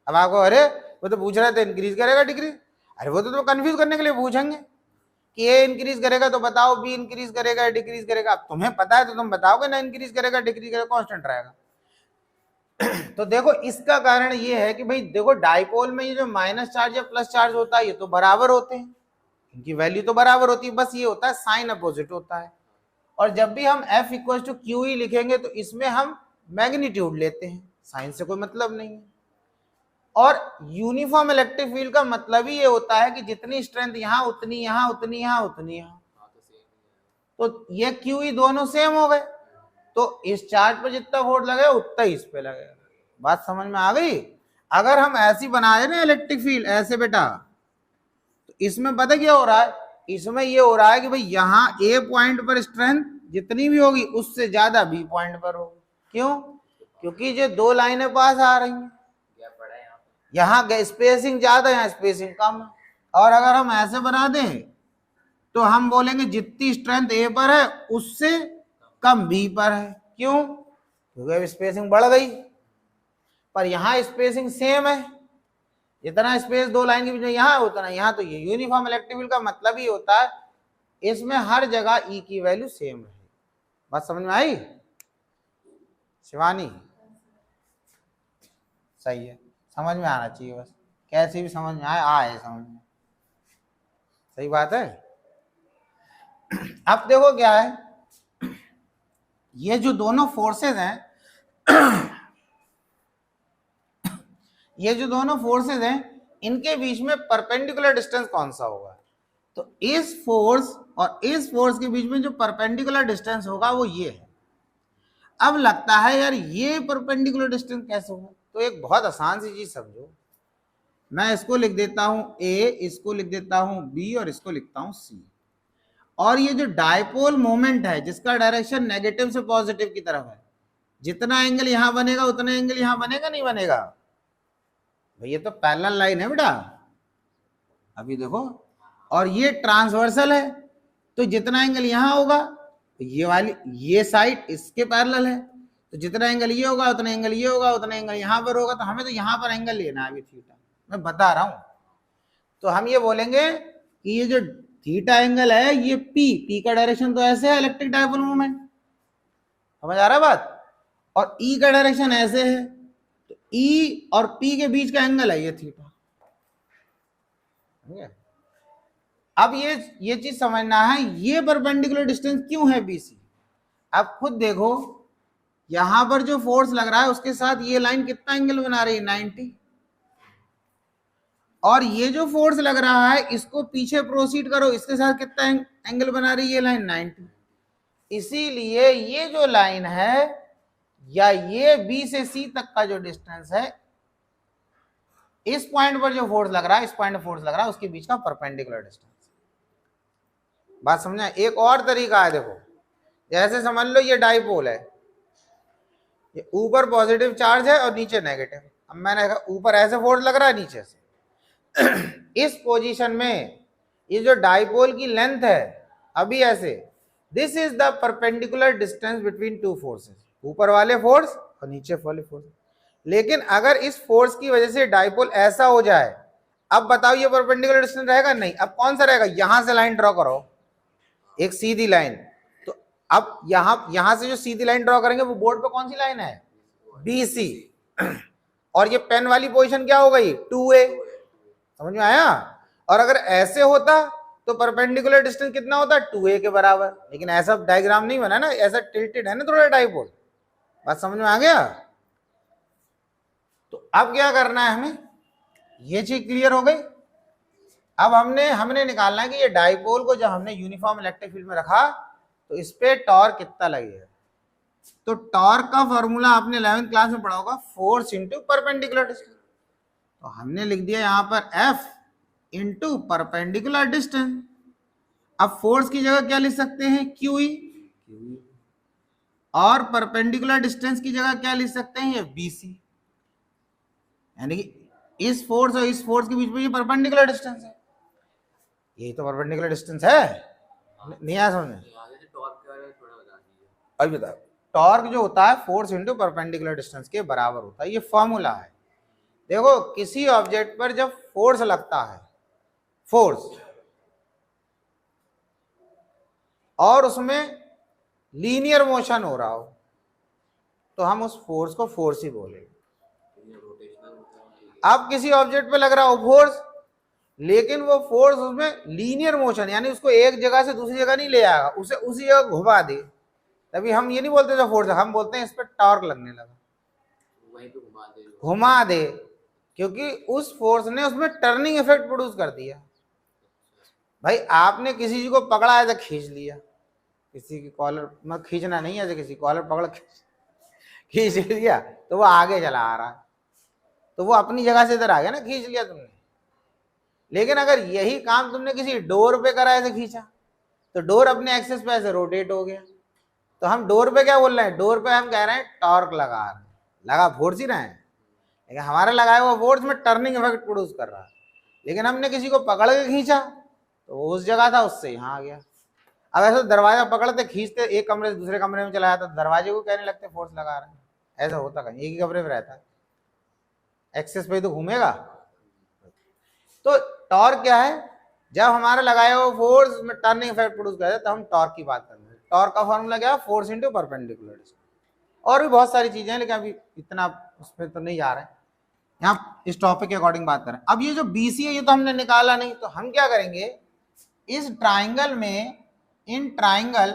अब आपको अरे वो तो पूछ रहे थे इंक्रीज करेगा डिक्रीज, अरे वो तो कंफ्यूज करने के लिए पूछेंगे कि A इंक्रीज करेगा तो बताओ B इंक्रीज करेगा या डिक्रीज करेगा। अब तुम्हें पता है तो तुम बताओगे ना इंक्रीज करेगा डिक्रीज करेगा, कांस्टेंट रहेगा। तो देखो इसका कारण ये है कि भाई देखो डाइपोल में ये जो माइनस चार्ज या प्लस चार्ज होता है ये तो बराबर होते हैं, इनकी वैल्यू तो बराबर होती है, बस ये होता है साइन अपोजिट होता है। और जब भी हम F इक्वल टू क्यू ही लिखेंगे तो इसमें हम मैग्नीट्यूड लेते हैं, साइन से कोई मतलब नहीं है। और यूनिफॉर्म इलेक्ट्रिक फील्ड का मतलब ही ये होता है कि जितनी स्ट्रेंथ यहाँ उतनी यहाँ उतनी यहाँ उतनी यहाँ, हाँ तो सेम ही है। तो ये क्यू ही दोनों सेम हो गए, तो इस चार्ज पर जितना फोर्स लगेगा उतना ही इस पे लगेगा। बात समझ में आ गई? अगर हम ऐसी बना रहे ना इलेक्ट्रिक फील्ड ऐसे बेटा, तो इसमें पता क्या हो रहा है, इसमें ये हो रहा है कि भाई यहाँ ए पॉइंट पर स्ट्रेंथ जितनी भी होगी उससे ज्यादा बी पॉइंट पर होगी। क्यों? क्योंकि जो दो लाइनें पास आ रही हैं, गैप पड़ा है यहाँ पे। यहाँ स्पेसिंग ज्यादा है, यहाँ स्पेसिंग कम है। और अगर हम ऐसे बना दें तो हम बोलेंगे जितनी स्ट्रेंथ ए पर है उससे कम बी पर है। क्यों? क्योंकि स्पेसिंग बढ़ गई, पर यहाँ स्पेसिंग सेम है, जितना स्पेस दो लाइन के बीच में यहाँ उतना यहाँ। तो ये यूनिफॉर्म इलेक्ट्रिक फील्ड का मतलब ही होता है इसमें हर जगह ई की वैल्यू सेम है। बात समझ में आई शिवानी? सही है, समझ में आना चाहिए, बस कैसे भी समझ में आए समझ में, सही बात है। अब देखो क्या है, ये जो दोनों फोर्सेस हैं ये जो दोनों फोर्सेस हैं इनके बीच में परपेंडिकुलर डिस्टेंस कौन सा होगा? तो इस फोर्स और इस फोर्स के बीच में जो परपेंडिकुलर डिस्टेंस होगा वो ये है। अब लगता है यार ये परपेंडिकुलर डिस्टेंस कैसे होगा? तो एक बहुत आसान सी चीज समझो, मैं इसको लिख देता हूं ए, इसको लिख देता हूं बी और इसको लिखता हूं सी। और ये जो डायपोल मोमेंट है जिसका डायरेक्शन नेगेटिव से पॉजिटिव की तरफ है, जितना एंगल यहां बनेगा उतना एंगल यहां बनेगा नहीं बनेगा? भाई ये तो पैरेलल लाइन है बेटा, अभी देखो, और ये ट्रांसवर्सल है, तो जितना एंगल यहां होगा तो ये वाली ये साइड इसके पैरेलल है, तो जितना एंगल ये होगा उतना एंगल ये होगा, उतना एंगल यहां पर होगा। तो हमें तो यहां पर एंगल लेना है अभी थीटा, मैं बता रहा हूं। तो हम ये बोलेंगे कि ये जो थीटा एंगल है ये पी का डायरेक्शन तो ऐसे है इलेक्ट्रिक डायपोल मोमेंट, समझ आ रहा है बात? और ई का डायरेक्शन ऐसे है, तो ई और पी के बीच का एंगल है ये थीटा। अब ये चीज समझना है, ये परपेंडिकुलर डिस्टेंस क्यों है बीसी। अब खुद देखो यहां पर जो फोर्स लग रहा है उसके साथ ये लाइन कितना एंगल बना रही है? 90। और ये जो फोर्स लग रहा है इसको पीछे प्रोसीड करो, इसके साथ कितना एंगल बना रही है ये लाइन? 90। इसीलिए ये जो लाइन है या ये बी से सी तक का जो डिस्टेंस है, इस पॉइंट पर जो फोर्स लग रहा है, इस पॉइंट पर फोर्स लग रहा है, उसके बीच का परपेंडिकुलर डिस्टेंस। बात समझा? एक और तरीका है, देखो जैसे समझ लो ये डाइपोल है, ये ऊपर पॉजिटिव चार्ज है और नीचे नेगेटिव। अब मैंने कहा ऊपर ऐसे फोर्स लग रहा है, नीचे से इस पोजीशन में ये जो डाइपोल की लेंथ है अभी ऐसे, this is the perpendicular distance between two forces, ऊपर वाले फोर्स और नीचे वाले फोर्स। लेकिन अगर इस फोर्स की वजह से डाइपोल ऐसा हो जाए, अब बताओ ये परपेंडिकुलर डिस्टेंस रहेगा? नहीं। अब कौन सा रहेगा? यहां से लाइन ड्रॉ करो, एक सीधी लाइन। तो अब यहां से जो सीधी लाइन ड्रॉ करेंगे वो बोर्ड पे कौन सी लाइन है? BC। और ये पेन वाली पोजीशन क्या हो गई? 2A। समझ में आया? और अगर ऐसे होता तो परपेंडिकुलर डिस्टेंस कितना होता? 2A के बराबर। लेकिन ऐसा डायग्राम नहीं बना ना, ऐसा टिल्टेड है ना थोड़ा डाइपोल। बात समझ में आ गया? तो अब क्या करना है हमें, ये चीज क्लियर हो गई। अब हमने निकालना है कि ये डाइपोल को जब हमने यूनिफॉर्म इलेक्ट्रिक फील्ड में रखा तो इस पे टॉर्क कितना लगेगा। तो टॉर्क का फॉर्मूला आपने 11th क्लास में पढ़ा होगा, फोर्स इंटू परपेंडिकुलर डिस्टेंस। तो हमने लिख दिया यहां पर F इंटू परपेंडिकुलर डिस्टेंस। अब फोर्स की जगह क्या लिख सकते हैं? QE। और परपेंडिकुलर डिस्टेंस की जगह क्या लिख सकते हैं? ये BC। यानी कि इस फोर्स और इस फोर्स के बीच में ये परपेंडिकुलर डिस्टेंस है, यही तो परपेंडिकुलर डिस्टेंस है। नहीं आया समझ में? आगे से टॉर्क के बारे में थोड़ा बता दीजिए। अभी बताओ, टॉर्क जो होता है फोर्स इंटू परपेंडिकुलर डिस्टेंस के बराबर होता है, ये फॉर्मूला है। देखो किसी ऑब्जेक्ट पर जब फोर्स लगता है, फोर्स, और उसमें लीनियर मोशन हो रहा हो, तो हम उस फोर्स को फोर्स ही बोलेंगे। अब किसी ऑब्जेक्ट पे लग रहा हो फोर्स लेकिन वो फोर्स उसमें लीनियर मोशन, यानी उसको एक जगह से दूसरी जगह नहीं ले आएगा, उसे उसी जगह घुमा दे। तभी हम ये नहीं बोलते जो फोर्स, हम बोलते हैं इस पर टॉर्क लगने लगा, वहीं पे घुमा दे। घुमा दे, क्योंकि उस फोर्स ने उसमें टर्निंग इफेक्ट प्रोड्यूस कर दिया। भाई आपने किसी चीज को पकड़ा ऐसे खींच लिया, किसी की कॉलर में खींचना नहीं, ऐसे किसी कॉलर पकड़ खींच लिया तो वो आगे चला आ रहा है, तो वो अपनी जगह से इधर आ गया ना, खींच लिया तुमने। लेकिन अगर यही काम तुमने किसी डोर पे करा, ऐसे खींचा, तो डोर अपने एक्सेस पे ऐसे रोटेट हो गया। तो हम डोर पे क्या बोल रहे हैं, डोर पे हम कह रहे हैं टॉर्क लगा रहे हैं, लगा फोर्स ही रहे हैं, लेकिन हमारा लगाया हुआ फोर्स में टर्निंग इफेक्ट प्रोड्यूस कर रहा है। लेकिन हमने किसी को पकड़ के खींचा तो वो उस जगह था, उससे यहाँ आ गया। अब ऐसा दरवाजा पकड़ते खींचते एक कमरे से दूसरे कमरे में चला जाता, तो दरवाजे को कहने लगते फोर्स लगा रहे हैं, ऐसा होता कहीं, एक ही कमरे में रहता है, एक्सेस पे तो घूमेगा। तो टॉर्क क्या है, जब हमारा लगाया हुआ फोर्स में टर्निंग इफेक्ट प्रोड्यूस करता है तो हम टॉर्क की बात कर रहे हैं। टॉर्क का फॉर्मूला क्या है, फोर्स इंटू परपेंडिकुलर। और भी बहुत सारी चीजें हैं, लेकिन अभी इतना उसमें तो नहीं जा रहे हैं, यहाँ इस टॉपिक के अकॉर्डिंग बात करें। अब ये जो BC है ये तो हमने निकाला नहीं, तो हम क्या करेंगे, इस ट्राइंगल में, इन ट्राइंगल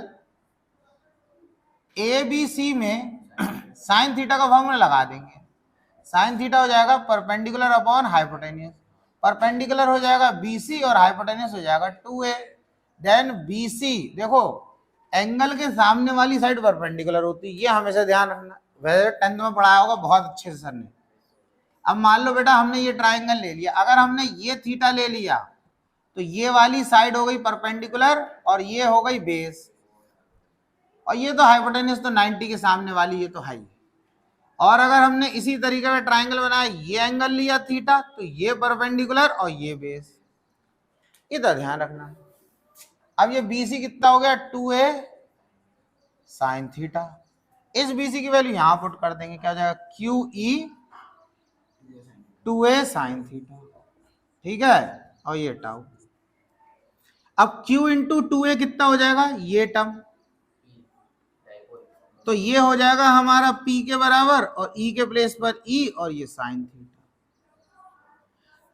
ABC में साइन थीटा का फॉर्मूला लगा देंगे। साइन थीटा हो जाएगा परपेंडिकुलर अपॉन हाइपोटेनियस, परपेंडिकुलर हो जाएगा BC और हाइपोटेनियस हो जाएगा 2A। देन BC देखो एंगल के सामने वाली साइड परपेंडिकुलर होती है, ये हमेशा ध्यान रखना, वैसे 10th में पढ़ाया होगा बहुत अच्छे से सर ने। अब मान लो बेटा हमने ये ट्राइंगल ले लिया, अगर हमने ये थीटा ले लिया तो ये वाली साइड हो गई परपेंडिकुलर और ये हो गई बेस, और ये तो हाइपोटेन्यूस तो 90 के सामने वाली, ये तो है ही। और अगर हमने इसी तरीके में ट्राइंगल बनाया, ये एंगल लिया थीटा, तो ये परपेंडिकुलर और ये बेस, इधर ध्यान रखना। अब ये BC कितना हो गया, 2A साइन थीटा। इस BC की वैल्यू यहां पुट कर देंगे, क्या हो जाएगा, QE 2A साइन थीटा, ठीक है, और ये टाउ। अब Q इंटू 2A कितना हो जाएगा, ये टर्म, तो ये हो जाएगा हमारा P के बराबर, और E के प्लेस पर E, और ये साइन थीटा।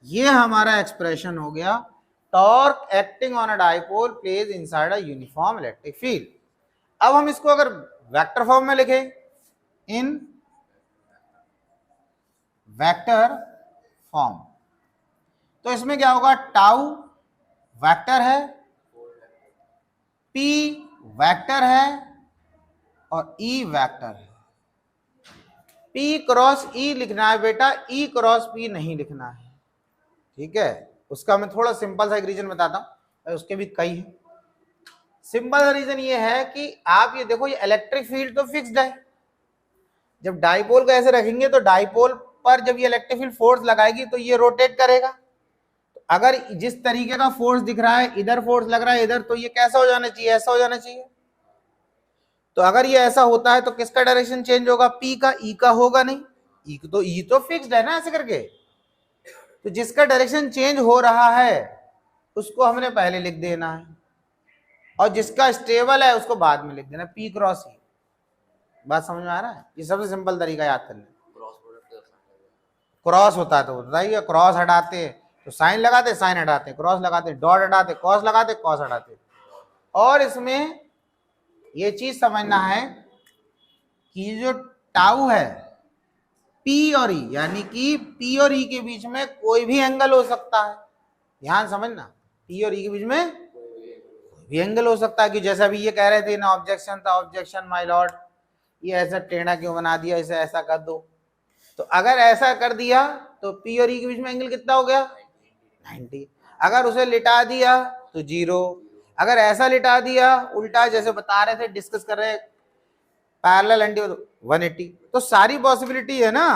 ये हमारा एक्सप्रेशन हो गया, torque acting on a dipole place inside a uniform electric field. अब हम इसको अगर वेक्टर फॉर्म में लिखें, इन वेक्टर फॉर्म, तो इसमें क्या होगा, टाउ वेक्टर है, P वेक्टर है, और E वेक्टर है। P क्रॉस E लिखना है बेटा, E क्रॉस P नहीं लिखना है, ठीक है। उसका मैं थोड़ा सिंपल सा एक रीजन बताता हूं, उसके भी कई है। सिंपल सा रीजन ये है कि आप ये देखो, ये इलेक्ट्रिक फील्ड तो फिक्स्ड है, जब डाइपोल को ऐसे रखेंगे तो डाइपोल पर जब ये इलेक्ट्रिक फील्ड फोर्स लगाएगी तो ये रोटेट करेगा। तो अगर जिस तरीके का फोर्स दिख रहा है, इधर फोर्स लग रहा है इधर, तो ये कैसा हो जाना चाहिए, ऐसा हो जाना चाहिए। तो अगर ये ऐसा होता है तो किसका डायरेक्शन चेंज होगा, P का, E का होगा नहीं, E तो फिक्स्ड है ना ऐसे करके। तो जिसका डायरेक्शन चेंज हो रहा है उसको हमने पहले लिख देना है, और जिसका स्टेबल है उसको बाद में लिख देना, P क्रॉस E। बात समझ में आ रहा है, ये सबसे सिंपल तरीका याद करने। क्रॉस होता है तो बताइए, क्रॉस हटाते तो साइन लगाते, साइन हटाते क्रॉस लगाते, डॉट हटाते कॉस लगाते, कॉस हटाते। और इसमें ये चीज समझना है कि जो टाउ है, P और E, यानी कि P और E के बीच में कोई भी एंगल हो सकता है, ध्यान समझना, P और E के बीच में कोई भी एंगल हो सकता है। कि जैसा भी ये कह रहे थे ना, ऑब्जेक्शन था, ऑब्जेक्शन माय लॉर्ड, ये ऐसा टेढ़ा क्यों बना दिया, इसे ऐसा कर दो। तो अगर ऐसा कर दिया तो P और E के बीच में एंगल कितना हो गया, 90। अगर उसे लिटा दिया तो 0, अगर ऐसा लिटा दिया उल्टा, जैसे बता रहे थे, डिस्कस कर रहे पैरेलल एंटी 180, तो सारी पॉसिबिलिटी है ना।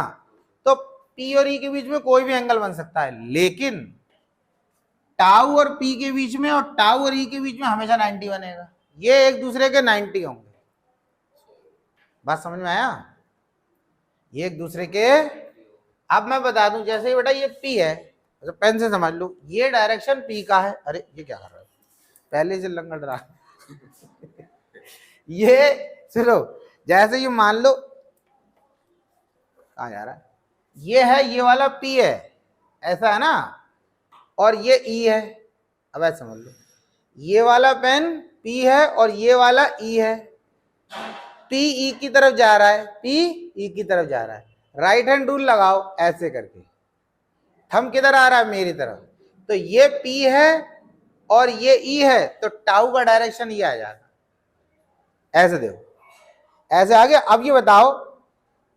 तो P और E के बीच में कोई भी एंगल बन सकता है, लेकिन टाउ और P के बीच में और टाउ और E के बीच में हमेशा 90 बनेगा, ये एक दूसरे के 90 होंगे। बात समझ में आया, ये एक दूसरे के। अब मैं बता दूं, जैसे बेटा ये P है, तो पेन से समझ लो, ये डायरेक्शन P का है। अरे ये क्या कर रहा है, पहले से लंगड़ रहा ये सुनो, जैसे ये मान लो, कहाँ जा रहा है, ये है, ये वाला P है, ऐसा है ना, और ये ई है। अब ऐसे समझ लो, ये वाला पेन पी है और ये वाला ई है। पी ई की तरफ जा रहा है, पी ई की तरफ जा रहा है। राइट हैंड रूल लगाओ ऐसे करके, थंब किधर आ रहा है, मेरी तरफ। तो ये पी है और ये ई है, तो टाउ का डायरेक्शन ये आ जाएगा। ऐसे देखो, ऐसे आ गया। अब ये बताओ,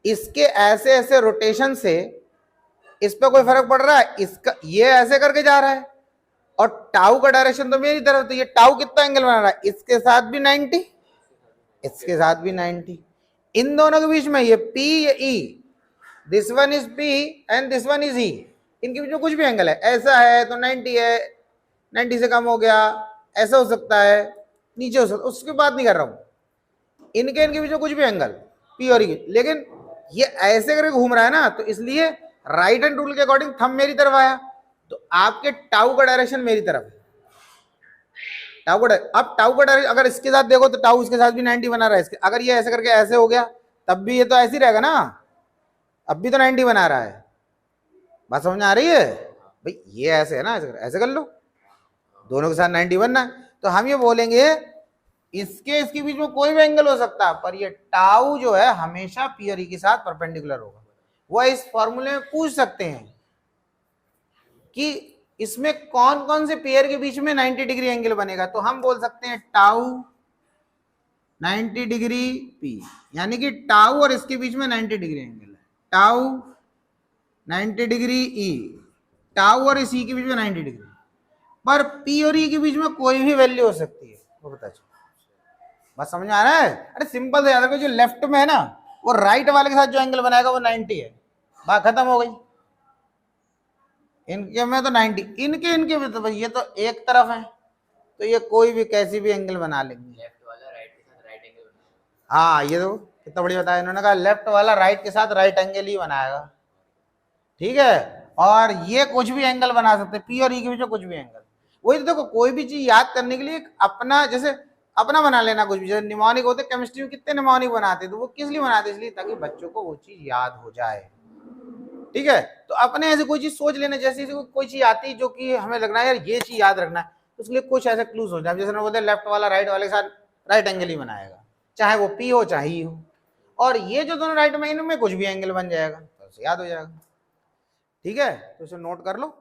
इसके ऐसे ऐसे रोटेशन से इस पे कोई फर्क पड़ रहा है? इसका ये ऐसे करके जा रहा है और टाउ का डायरेक्शन तो मेरी तरफ, तो ये टाउ कितना एंगल बना रहा है? इसके साथ भी 90, इसके साथ भी 90। इन दोनों के बीच में ये P या E, this one is P and this one is E, इनके बीच में कुछ भी एंगल है, ऐसा है तो 90 है, 90 से कम हो गया, ऐसा हो सकता है, नीचे हो सकता है, उसकी बात नहीं कर रहा हूं। इनके बीच में कुछ भी एंगल P और E, लेकिन ये ऐसे करके घूम रहा है ना, तो इसलिए राइट हैंड रूल के अकॉर्डिंग थंब मेरी तरफ आया, तो आपके टाउ का डायरेक्शन मेरी तरफ है। टाउ का, अब टाउ का डायरेक्शन अगर इसके साथ देखो तो टाउ इसके साथ भी 90 बना रहा है। इसके अगर ये ऐसे करके ऐसे हो गया तब भी ये तो ऐसे ही रहेगा ना, अब भी तो 90 बना रहा है। बात समझ में आ रही है भाई? ये ऐसे है ना, ऐसे कर लो, दोनों के साथ 90 बनना है। तो हम ये बोलेंगे इसके बीच में कोई भी एंगल हो सकता है, पर ये टाउ जो है हमेशा पी और ई के साथ परपेंडिकुलर होगा। वो इस फॉर्मूले में पूछ सकते हैं कि इसमें कौन कौन से पेयर के बीच में 90 डिग्री एंगल बनेगा, तो हम बोल सकते हैं टाउ 90 डिग्री पी, यानी कि टाउ और इसके बीच में 90 डिग्री एंगल है। टाउ 90 डिग्री ई, टाउ और इस ई के बीच में 90 डिग्री, पर पी और ई के बीच में कोई भी वैल्यू हो सकती है। वो बता चलो, बस समझ में आ रहा है? अरे सिंपल से याद रखो, जो लेफ्ट में है ना वो राइट वाले के साथ जो एंगल बनाएगा वो 90 है, बात खत्म हो गई। इनके में तो 90, इनके में तो भाई ये तो एक तरफ है, तो ये कोई भी कैसी भी एंगल बना लेंगे। लेफ्ट वाला राइट के साथ राइट एंगल बनाएगा। हाँ, ये तो कितना बढ़िया बताया इन्होंने, कहा लेफ्ट वाला राइट के साथ राइट एंगल ही बनाएगा, ठीक है। और ये कुछ भी एंगल बना सकते हैं, पी और ई के बीच में कुछ भी एंगल। वही तो देखो, कोई भी चीज याद करने के लिए अपना, जैसे अपना बना लेना कुछ भी। जैसे निमोनिक होते, केमिस्ट्री में कितने निमोनिक बनाते, तो वो किस लिए बनाते? इसलिए ताकि बच्चों को वो चीज याद हो जाए, ठीक है। तो अपने ऐसे कोई चीज सोच लेना, जैसे कोई चीज आती जो कि हमें लगना है यार ये चीज याद रखना है, तो उसके लिए कुछ ऐसे क्लूज हो जाए। जैसे बोलते हैं लेफ्ट वाला राइट वाले के साथ राइट एंगल ही बनाएगा, चाहे वो पी हो चाहे ई हो, और ये जो दोनों राइट में, इनमें कुछ भी एंगल बन जाएगा, तो याद हो जाएगा, ठीक है। तो इसे नोट कर लो।